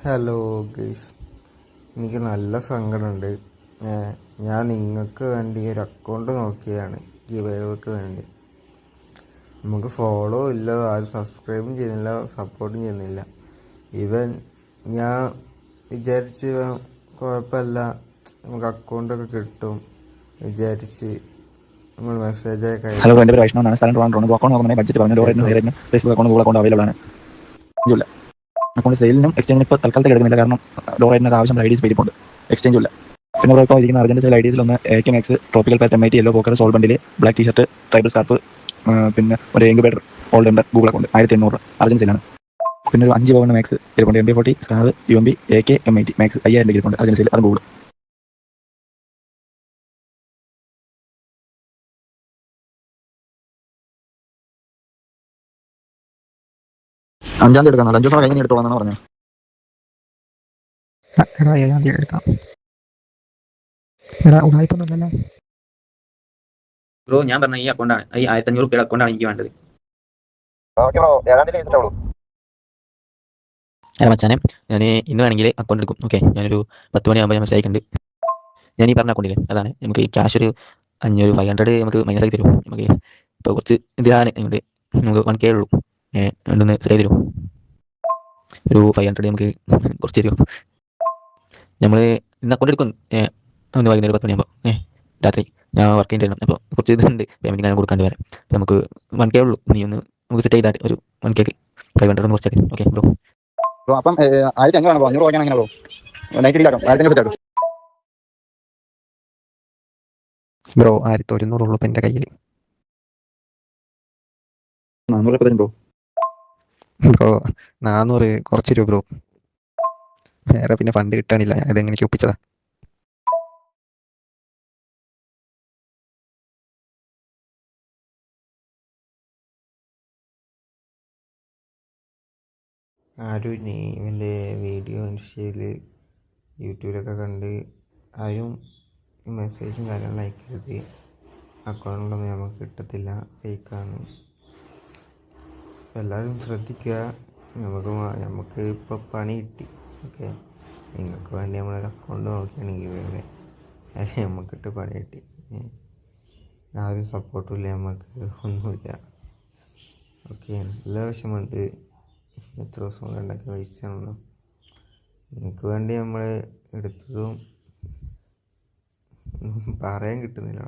Hello guys, എനിക്ക് നല്ല സങ്കടമുണ്ട്. ഞാൻ നിങ്ങൾക്ക് വേണ്ടി ഒരു അക്കൗണ്ട് നോക്കിയതാണ്, ഗിവേക്ക് വേണ്ടി. നമുക്ക് ഫോളോ ഇല്ല, ആരും സബ്സ്ക്രൈബും ചെയ്യുന്നില്ല, സപ്പോർട്ടും ചെയ്യുന്നില്ല. ഈവൻ ഞാൻ വിചാരിച്ച് കുഴപ്പമില്ല, നമുക്ക് അക്കൗണ്ടൊക്കെ കിട്ടും വിചാരിച്ച് നമ്മൾ മെസ്സേജ് ഒക്കെ ഹലോ, എൻ്റെ പേര് വൈഷ്ണവ് എന്നാണ്. സ്ഥലം ട്രിവാൻഡ്രം. അക്കൗണ്ട് നോക്കുന്നത് ബഡ്ജറ്റ് പറഞ്ഞു. ലോറേറ്റിന് ഹൈറേറ്റിന് Facebook account, Google account available ആണ്. ഇല്ല, അക്കൗണ്ട് സെയിലിനും എക്സ്ചേഞ്ചിനും ഇപ്പോൾ തൽക്കാലത്തേക്ക് എടുക്കുന്നില്ല, കാരണം ലോറേറ്റിനൊക്കെ ആവശ്യം ഐഡീസ് പേരിപ്പുണ്ട്, എക്സ്ചേഞ്ചും ഇല്ല. പിന്നെ ഇപ്പോൾ ഇരിക്കുന്ന അർജന്റ് സെയിൽ ഐഡീസിൽ ഒന്ന് AK Max, ട്രോപ്പിക്കൽ പാറ്റ് MIT, yellow poker, soul bundle, black t shirt, tribal scarf, പിന്നെ ഒരു incubator older Google account 1800 urgent സെയിലാണ്. പിന്നെ ഒരു 5 പവൻ മാക്സ് ഇരിപ്പുണ്ട്, MB40 scar UMB AK MIT max 5000 ഇരിപ്പുണ്ട്, അർജന്റ് സെയിൽ, അത് ഗൂഗിൾ. 5-ാം തീയതി എടുക്കാം. 5 ദിവസം കഴിഞ്ഞ് എടുത്തോളാന്നാണ് പറഞ്ഞത്. എടാ 7-ാം തീയതി എടുക്കാം. എടാ ഉടായിപ്പൊന്നുമില്ലല്ലോ ബ്രോ. ഞാൻ പറഞ്ഞ ഈ അക്കൗണ്ടാണ്, ഈ 1500 രൂപയുടെ അക്കൗണ്ടാണ് എനിക്ക് വേണ്ടത്. അല്ല മച്ചാനെ, ഞാൻ ഇന്ന് വേണമെങ്കിൽ അക്കൗണ്ട് എടുക്കും. ഓക്കെ, ഞാനൊരു 10 മണിയാകുമ്പോൾ ഞാൻ മെസ്സേജ് അയക്കുന്നുണ്ട്. ഞാൻ ഈ പറഞ്ഞ അക്കൗണ്ടില്ലേ, അതാണ്. നമുക്ക് ക്യാഷ് ഒരു 500 നമുക്ക് മൈനസ് ആക്കി തരും. നമുക്ക് ഇപ്പോൾ കുറച്ച് ഇതിലാണ് നമുക്ക് 1K ഉള്ളൂ. ഒന്ന് സെറ്റ് ചെയ്ത് തരും. ഒരു 500 നമുക്ക് കുറച്ച് തരുമോ? നമ്മൾ ഇന്ന് അക്കൗണ്ട് എടുക്കും. ഒന്ന് വൈകുന്നേരം 10 മണിയാകുമ്പോൾ രാത്രി ഞാൻ വർക്ക് ചെയ്തിട്ടുണ്ടായിരുന്നു. അപ്പോൾ കുറച്ച് ഇതുണ്ട്, പേയ്മെൻറ്റ് ഞാൻ കൊടുക്കാണ്ട് വരാം. അപ്പോൾ നമുക്ക് 1K ഉള്ളൂ. നീ ഒന്ന് നമുക്ക് സെറ്റ് ചെയ്താൽ ഒരു 1K 500 ഒന്ന് കുറച്ചൊക്കെ. Okay bro. അപ്പം 1500 ആണ്. 500 വാങ്ങിക്കാൻ എങ്ങനെയാണോ? നൈറ്റ് ഡീലാക്കാം. 1500 സെറ്റ് ആക്കും. ബ്രോ 1100 ഉള്ളൂ ഇപ്പം എൻ്റെ കയ്യിൽ. 400 ബ്രോ. ബ്രോ 400 കുറച്ച് രൂപ ബ്രോ. വേറെ പിന്നെ ഫണ്ട് കിട്ടാനില്ല, ഇതെങ്ങനെ ഒപ്പിച്ചതാ. ആരും ഇവൻ്റെ വീഡിയോ ഇൻസ്റ്റയിൽ യൂട്യൂബിലൊക്കെ കണ്ട് ആരും മെസ്സേജും കാര്യങ്ങളും അയക്കരുത്. അക്കൗണ്ടിലൊന്നും നമുക്ക് കിട്ടത്തില്ല, ഫേക്കാണ്. എല്ലാവരും ശ്രദ്ധിക്കുക. നമുക്ക് ഇപ്പോൾ പണി കിട്ടി. ഓക്കെ, നിങ്ങൾക്ക് വേണ്ടി നമ്മളൊരു അക്കൗണ്ട് നോക്കുകയാണെങ്കിൽ വേറെ നമുക്കിട്ട് പണി കിട്ടി. ആരും സപ്പോർട്ടും ഇല്ല, നമുക്ക് ഒന്നുമില്ല. ഓക്കെ, നല്ല വിഷമമുണ്ട്. എത്ര ദിവസം കൊണ്ട് ഉണ്ടാക്കിയ പൈസയാണെന്ന്. നിങ്ങൾക്ക് വേണ്ടി നമ്മൾ എടുത്തതും പറയാൻ കിട്ടുന്നില്ല.